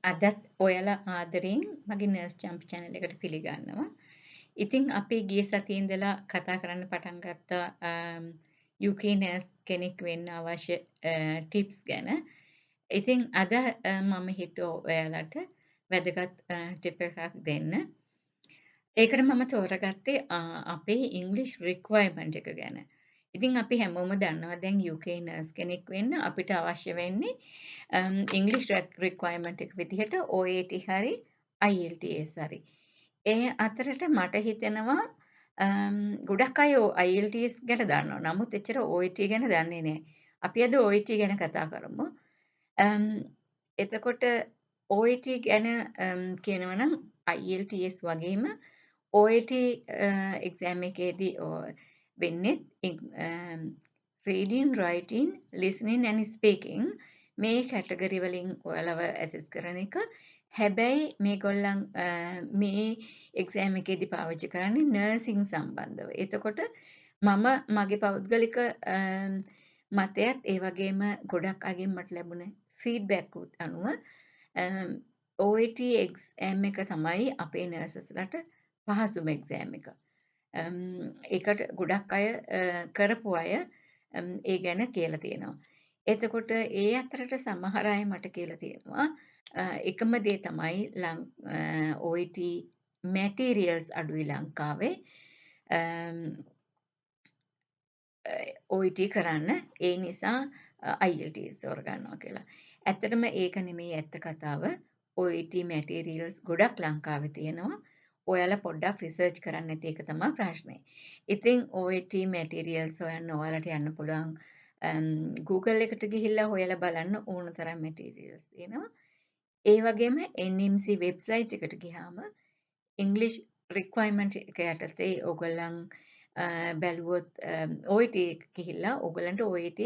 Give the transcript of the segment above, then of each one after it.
අදත් ඔයාලා ආදරෙන් මගේ නර්ස් චම්පි channel එකට පිළිගන්නවා. ඉතින් අපි ගිය සතියේ ඉඳලා කතා කරන්න පටන් ගත්තා UK නර්ස් කෙනෙක් වෙන්න අවශ්‍ය ටිප්ස් ගැන. ඉතින් අද මම හිතුවා ඔයාලට වැදගත් ටිප් එකක් දෙන්න. ඒකට මම තෝරගත්තේ අපේ ඉංග්‍රීසි රික්වයර්මන්ට් එක ගැන. ඉතින් අපි හැමෝම දන්නවා දැන් UK නර්ස් කෙනෙක් වෙන්න අපිට අවශ්‍ය වෙන්නේ ඉංග්‍රීසි රික්වයර්මන්ට් එක විදිහට OET හරි IELTS හරි. ඒ අතරට මට හිතෙනවා ගොඩක් අය IELTS ගැන දන්නවා. නමුත් එච්චර OET ගැන දන්නේ නැහැ. අපි අද OET ගැන කතා කරමු. එතකොට OET ගැන කියනවා නම් IELTS වගේම OET එක්සෑම් එකේදී වෙන්නේ reading, writing, listening and speaking මේ කැටගරි වලින් ඔයාලව ඇසස් කරන එක. හැබැයි මේගොල්ලන් මේ එක්සෑම් එකේදී පාවිච්චි කරන්නේ නර්සිං සම්බන්ධව. එතකොට මම මගේ පෞද්ගලික මතයත් ඒ වගේම ගොඩක් අයගෙන් මට ලැබුණ ෆීඩ්බැක් උත් අනුව OET එක්සෑම් එක තමයි අපේ නර්සස්ලට පහසුම එක්සෑම් එක. ඒකට ගොඩක් අය කරපු අය ඒ ගැන කියලා තියෙනවා. එතකොට ඒ අතරට සමහර අය මට කියලා තියෙනවා එකම දේ තමයි OET මැටීරියල්ස් අඩුයි ලංකාවේ. OET කරන්න ඒ නිසා IELTS තෝරගන්නවා කියලා. ඇත්තටම ඒක නෙමෙයි ඇත්ත කතාව. OET මැටීරියල්ස් ගොඩක් ලංකාවේ තියෙනවා. ඔයාලා පොඩ්ඩක් රිසර්ච් කරන්න නැති එක තමයි ප්‍රශ්නේ. ඉතින් OET මැටීරියල්ස් හොයන්න ඔයාලට යන්න පුළුවන් Google එකට ගිහිල්ලා හොයලා බලන්න ඕන තරම් මැටීරියල්ස් තියෙනවා. ඒ වගේම NMC වෙබ්සයිට් එකට ගියාම ඉංග්‍රීසි රික්වයර්මන්ට් එක යටතේ ඔයගොල්ලන් බැලුවොත් OET ගිහිල්ලා ඔයගලන්ට OET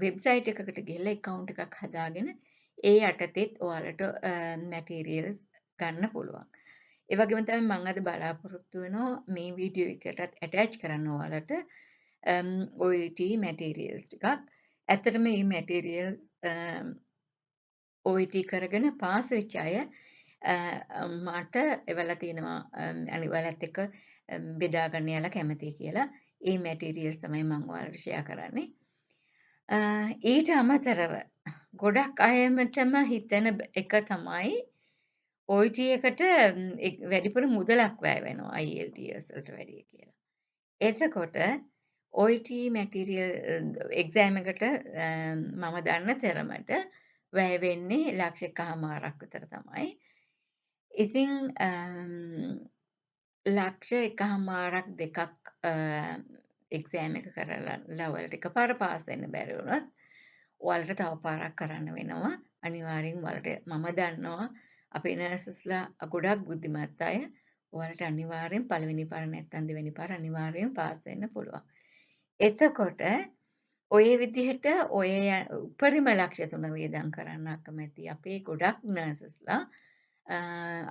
වෙබ්සයිට් එකකට ගිහිල්ලා account එකක් හදාගෙන ඒ යටතේත් ඔයාලට මැටීරියල්ස් ගන්න පුළුවන්. ඒ වගේම තමයි මම අද බලාපොරොත්තු වෙනවා මේ වීඩියෝ එකටත් ඇටච් කරන්න ඔයාලට OET මැටීරියල්ස් ටිකක්. ඇත්තටම මේ මැටීරියල්ස් OET කරගෙන පාස් වෙච්ච අය මට එවලා තියෙනවා අනිවාර්යයෙන්ත් එක්ක බෙදා ගන්න යාලා කැමතියි කියලා. ඒ මැටීරියල්ස් තමයි මම ඔයාලට ෂෙයා කරන්නේ. ඊට අමතරව ගොඩක් අයටම හිතෙන එක තමයි OET එකට වැඩිපුර මුදලක් වැය වෙනවා IELTS වලට වැඩිය කියලා. එතකොට OET මැටීරියල් එක්සෑම් එකට මම දන්න තරමට වැය වෙන්නේ ලක්ෂ 1.5ක් විතර තමයි. ඉතින් ලක්ෂ 1.5ක් 2ක් එක්සෑම් එක කරලා ඔයාලට එකපාර පාස් වෙන්න බැරි වුණොත් ඔයාලට තව පාරක් කරන්න වෙනවා. අනිවාර්යෙන් ඔයාලට මම දන්නවා අපේ නර්සස්ලා ගොඩක් බුද්ධිමත් අය. ඔයාලට අනිවාර්යෙන් පළවෙනි පාර නැත්නම් දෙවෙනි පාර අනිවාර්යෙන් පාස් වෙන්න පුළුවන්. එතකොට ඔය විදිහට ඔය උපරිම ලක්ෂ 3 වියදම් කරන්න අකමැති අපේ ගොඩක් නර්සස්ලා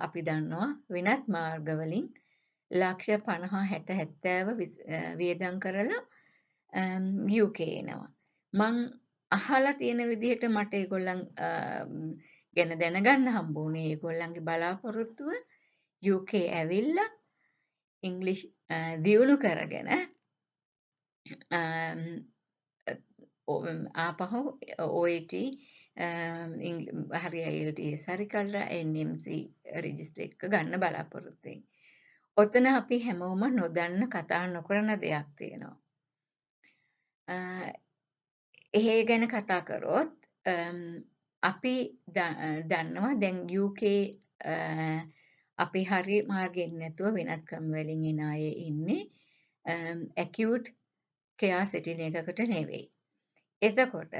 අපි දන්නවා වෙනත් මාර්ගවලින් ලක්ෂ 50 60 70 වියදම් කරලා UK එනවා. මං අහලා තියෙන විදිහට මට ඒගොල්ලන් ගැන දැනගන්න හම්බුනේ ඒගොල්ලන්ගේ බලාපොරොත්තුව UK ඇවිල්ලා ඉංග්‍රීසි දියුණු කරගෙන ආපහු OET හරි IELTS හරි කරලා NMC රෙජිස්ටර් එක ගන්න බලාපොරොත්තු වෙන්නේ. ඔතන අපි හැමෝම නොදන්න කතා නොකරන දෙයක් තියෙනවා. ඒ ගැන කතා කරොත් අපි දන්නවා දැන් UK අපි හරි මාර්ගෙන් නැතුව වෙනත් ක්‍රම වලින් එන අය ඉන්නේ acute care setting එකකට නෙවෙයි. එතකොට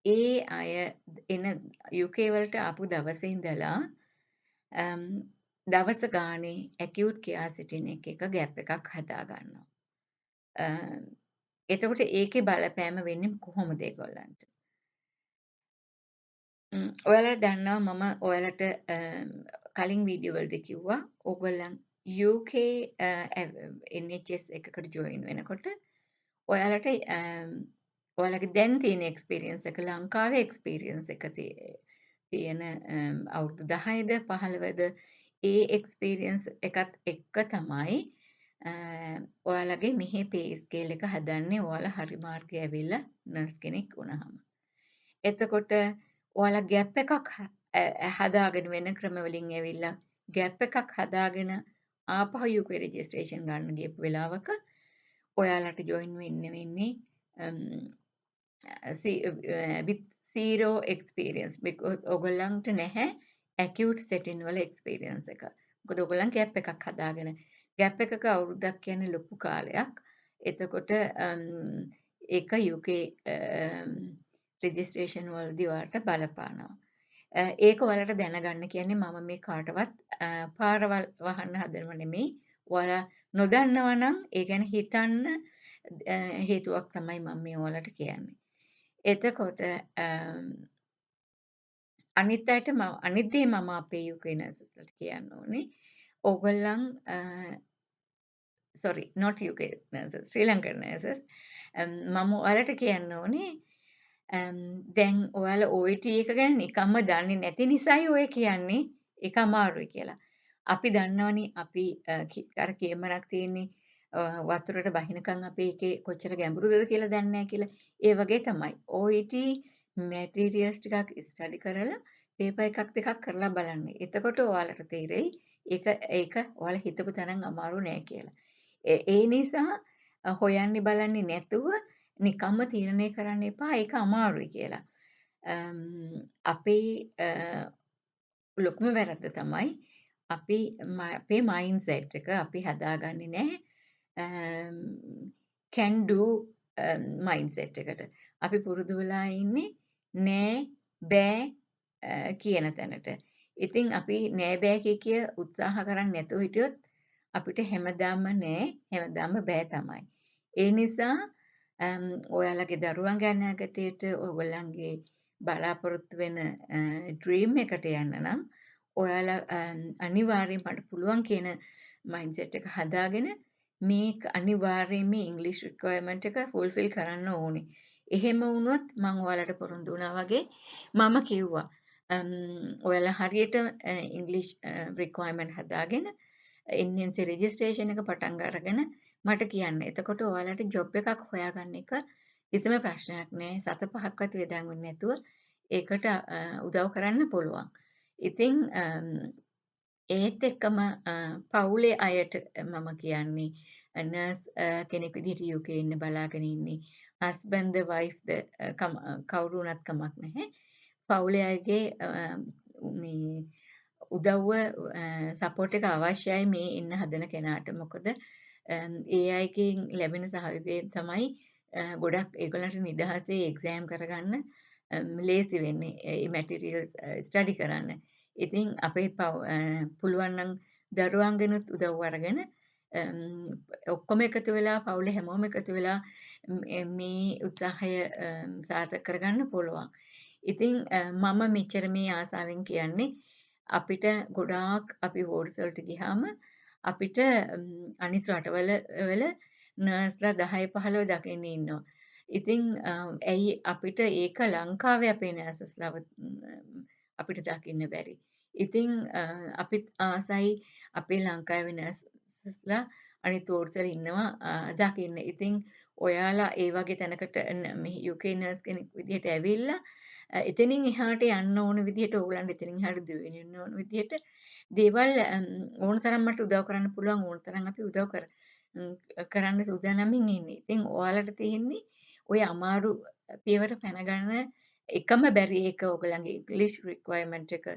ඒ අය එන UK වලට ආපු දවසේ ඉඳලා දවස ගානේ acute care setting එක ගැප් එකක් හදා ගන්නවා. එතකොට ඒකේ බලපෑම වෙන්නේ කොහොමද ඒගොල්ලන්ට? ඔයාලා දන්නවා මම ඔයාලට කලින් වීඩියෝ වලදී කිව්වා ඕගොල්ලන් UK NHS එකකට ජොයින් වෙනකොට ඔයාලට ඔයාලගේ දැන් තියෙන එක්ස්පීරියන්ස් එක ලංකාවේ එක්ස්පීරියන්ස් එක තියෙන අවුරුදු 10ද 15ද ඒ එක්ස්පීරියන්ස් එකත් එක්ක තමයි ඔයාලගේ මෙහි පේ ස්කේල් එක හදන්නේ ඔයාලා හරි මාර්ගේ ඇවිල්ලා නර්ස් කෙනෙක් වුණාම. එතකොට ඔයාලා ගැප් එකක් හදාගෙන වෙන ක්‍රමවලින් ඇවිල්ලා ගැප් එකක් හදාගෙන ආපහු UK රෙජිස්ට්‍රේෂන් ගන්න ගියපු වෙලාවක ඔයාලට ජොයින් වෙන්න වෙන්නේ with zero experience because ඔයගොල්ලන්ට නැහැ acute setting වල experience එක. මොකද ඔයගොල්ලන් ගැප් එකක් හදාගෙන ගැප් එකක අවුරුද්දක් කියන්නේ ලොකු කාලයක්. එතකොට ඒක UK රෙජිස්ට්‍රේෂන් වලදී ඔයාලට බලපානවා. ඒක ඔයාලට දැනගන්න කියන්නේ මම මේ කාටවත් පාරවල් වහන්න හදනව නෙමෙයි. ඔයාලා නොදන්නවා නම් ඒ ගැන හිතන්න හේතුවක් තමයි මම මේ ඔයාලට කියන්නේ. එතකොට අනිත් අයට අනිත් දේ මම අපේ UK නර්සස්ලට කියන්න ඕනේ. ඕගොල්ලන් sorry not UK nurses Sri Lankan nurses මම ඔයාලට කියන්න ඕනේ දැන් ඔයාලා OET එක ගැන නිකම්ම දන්නේ නැති නිසායි ඔය කියන්නේ ඒක අමාරුයි කියලා. අපි දන්නවනේ අපි අර කියමනක් තියෙන්නේ වතුරට බහිනකම් අපි ඒකේ කොච්චර ගැඹුරුද කියලා දන්නේ නැහැ කියලා. ඒ වගේ තමයි. OET මැටීරියල්ස් ටිකක් ස්ටඩි කරලා පේපර් එකක් දෙකක් කරලා බලන්න. එතකොට ඔයාලට තේරෙයි ඒක ඔයාලා හිතපු තරම් අමාරු නෑ කියලා. ඒ නිසා හොයන්නේ බලන්නේ නැතුව නිකම්ම තීරණය කරන්න එපා ඒක අමාරුයි කියලා. අපේ ලොකුම වැරද්ද තමයි අපි අපේ මයින්ඩ්සෙට් එක අපි හදාගන්නේ නැහැ can do මයින්ඩ්සෙට් එකට. අපි පුරුදු වෙලා ඉන්නේ නෑ බෑ කියන තැනට. ඉතින් අපි නෑ බෑ කිය උත්සාහ කරන්නේ නැතුව හිටියොත් අපිට හැමදාම නෑ හැමදාම බෑ තමයි. ඒ නිසා ඔයාලගේ දරුවන් ගැන අගතයට ඔයගොල්ලන්ගේ බලාපොරොත්තු වෙන ඩ්‍රීම් එකට යන්න නම් ඔයාලා අනිවාර්යෙන් මට පුළුවන් කියන මයින්ඩ්සෙට් එක හදාගෙන මේක අනිවාර්යයෙන් මේ ඉංග්‍රීසි රික්වයර්මන්ට් එක ෆුල්ෆිල් කරන්න ඕනේ. එහෙම වුණොත් මම ඔයාලට පොරොන්දු වුණා වගේ මම කිව්වා ඔයාලා හරියට ඉංග්‍රීසි රික්වයර්මන්ට් හදාගෙන NNC රෙජිස්ට්‍රේෂන් එක පටන් අරගෙන මට කියන්න. එතකොට ඔයාලට ජොබ් එකක් හොයාගන්න එක කිසිම ප්‍රශ්නයක් නෑ. 7-5ක්වත් වේදන් වෙන්නේ නැතුව ඒකට උදව් කරන්න පුළුවන්. ඉතින් ඒත් එක්කම පවුලේ අයට මම කියන්නේ නර්ස් කෙනෙක් විදිහට UK ඉන්න බලාගෙන ඉන්නේ හස්බන්ඩ්ද වයිෆ්ද කවුරු වුණත් කමක් නැහැ. පවුලේ අයගේ මේ උදව්ව සපෝට් එක අවශ්‍යයි මේ ඉන්න හදන කෙනාට. මොකද ඒ අයගෙන් ලැබෙන සහයෝගය තමයි ගොඩක් ඒගොල්ලන්ට නිදහසේ එක්සෑම් කරගන්න ලේසි වෙන්නේ. ඒ මැටීරියල්ස් ස්ටඩි කරන්න. ඉතින් අපේ පුළුවන් නම් දරුවන්ගෙනුත් උදව් අරගෙන ඔක්කොම එකතු වෙලා පවුලේ හැමෝම එකතු වෙලා මේ උත්සාහය සාර්ථක කරගන්න පුළුවන්. ඉතින් මම මෙච්චර මේ ආසාවෙන් කියන්නේ අපිට ගොඩාක් අපි වෝඩ්ස් වලට ගියාම අපිට අනිත් රටවල නර්ස්ලා 10-15 දකින්න ඉන්නවා. ඉතින් ඇයි අපිට ඒක ලංකාවේ අපේ නර්සස්ලාව අපිට දකින්න බැරි. ඉතින් අපිත් ආසයි අපේ ලංකාවේ නර්සස්ලා අනිත් වෝඩ්ස් වල ඉන්නවා දකින්න. ඉතින් ඔයාලා ඒ වගේ තැනකට මේ UK නර්ස් කෙනෙක් විදිහට ඇවිල්ලා එතනින් එහාට යන්න ඕන විදිහට ඕගොල්ලන්ට එතනින් එහාට දිවෙන්න ඕන විදිහට දේවල් ඕන තරම් මට උදව් කරන්න පුළුවන් ඕන තරම් අපි උදව් කරන්න සූදානම්ින් ඉන්නේ. ඉතින් ඔයාලට තියෙන්නේ ওই අමාරු පියවර පැන ගන්න එකම බැරි එක ඔයගොල්ලන්ගේ ඉංග්‍රීසි රික්වයර්මන්ට් එක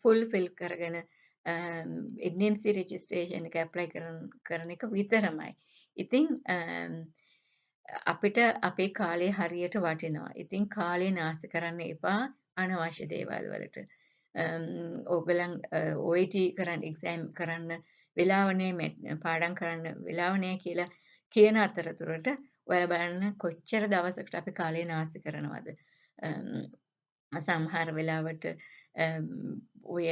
ෆුල්ෆිල් කරගෙන NMC රෙජිස්ට්‍රේෂන් එක ඇප්ලයි කරන එක විතරමයි. ඉතින් අපිට අපේ කාලේ හරියට වටිනවා. ඉතින් කාලේ නාස්ති කරන්න එපා අනවශ්‍ය දේවල් වලට. ඕගොල්ලන් OET කරන්න එක්සෑම් කරන්න වෙලාව නැහැ පාඩම් කරන්න වෙලාව නැහැ කියලා කියන අතරතුරට ඔයාලා බලන්න කොච්චර දවසකට අපි කාලේ නාස්ති කරනවද. සමහර වෙලාවට ඔය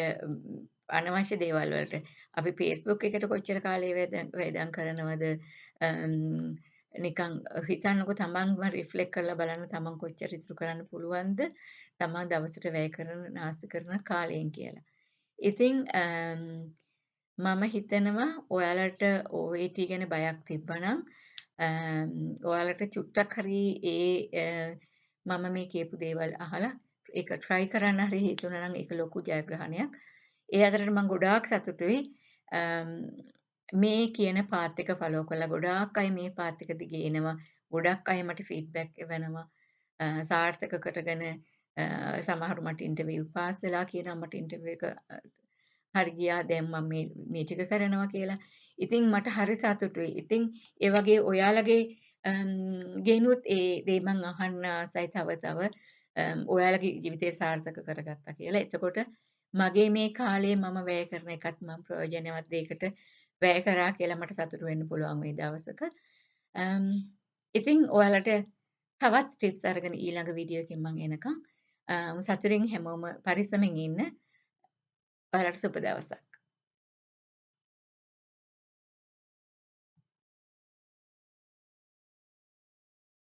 අනවශ්‍ය දේවල් වලට අපි Facebook එකට කොච්චර කාලය වේදන් කරනවද නිකන් හිතන්නකෝ තමන්ම රිෆ්ලෙක්ට් කරලා බලන්න තමන් කොච්චර ඉතුරු කරන්න පුළුවන්ද තමන් දවසට වැය කරන නාස්ති කරන කාලයෙන් කියලා. ඉතින් මම හිතනවා ඔයාලට OET ගැන බයක් තිබ්බනම් ඔයාලට චුට්ටක් හරි මම මේ කියපු දේවල් අහලා ඒක try කරන්න හරි හිතුණා නම් ඒක ලොකු ජයග්‍රහණයක්. ඒ අතරට මම ගොඩාක් සතුටුයි. අම්, මේ කියන පාත් එක ෆලෝ කළා. ගොඩාක් අය මේ පාත් එක දිගේ එනවා. ගොඩක් අය මට ෆීඩ්බැක් එවනවා. සාර්ථක කරගෙන සමහරු මට ඉන්ටර්විව් පාස් වෙලා කියනවා මට ඉන්ටර්විව් එක හරි ගියා දැන් මම මේ ටික කරනවා කියලා. ඉතින් මට හරි සතුටුයි. ඉතින් ඒ වගේ ඔයාලගේ ගෙනුත් ඒ දේ මං අහන්න ආසයි තව තව ඔයාලගේ ජීවිතය සාර්ථක කරගත්තා කියලා. එතකොට මගේ මේ කාලේ මම වැය කරන එකත් මම ප්‍රයෝජනවත් දෙයකට වැය කරා කියලා මට සතුටු වෙන්න පුළුවන් ওই දවසක. ඉතින් ඔයාලට තවත් ටිප්ස් අරගෙන ඊළඟ වීඩියෝ එකකින් මම එනකම් සතුටින් හැමෝම පරිස්සමෙන් ඉන්න. ඔයාලට සුබ දවසක්.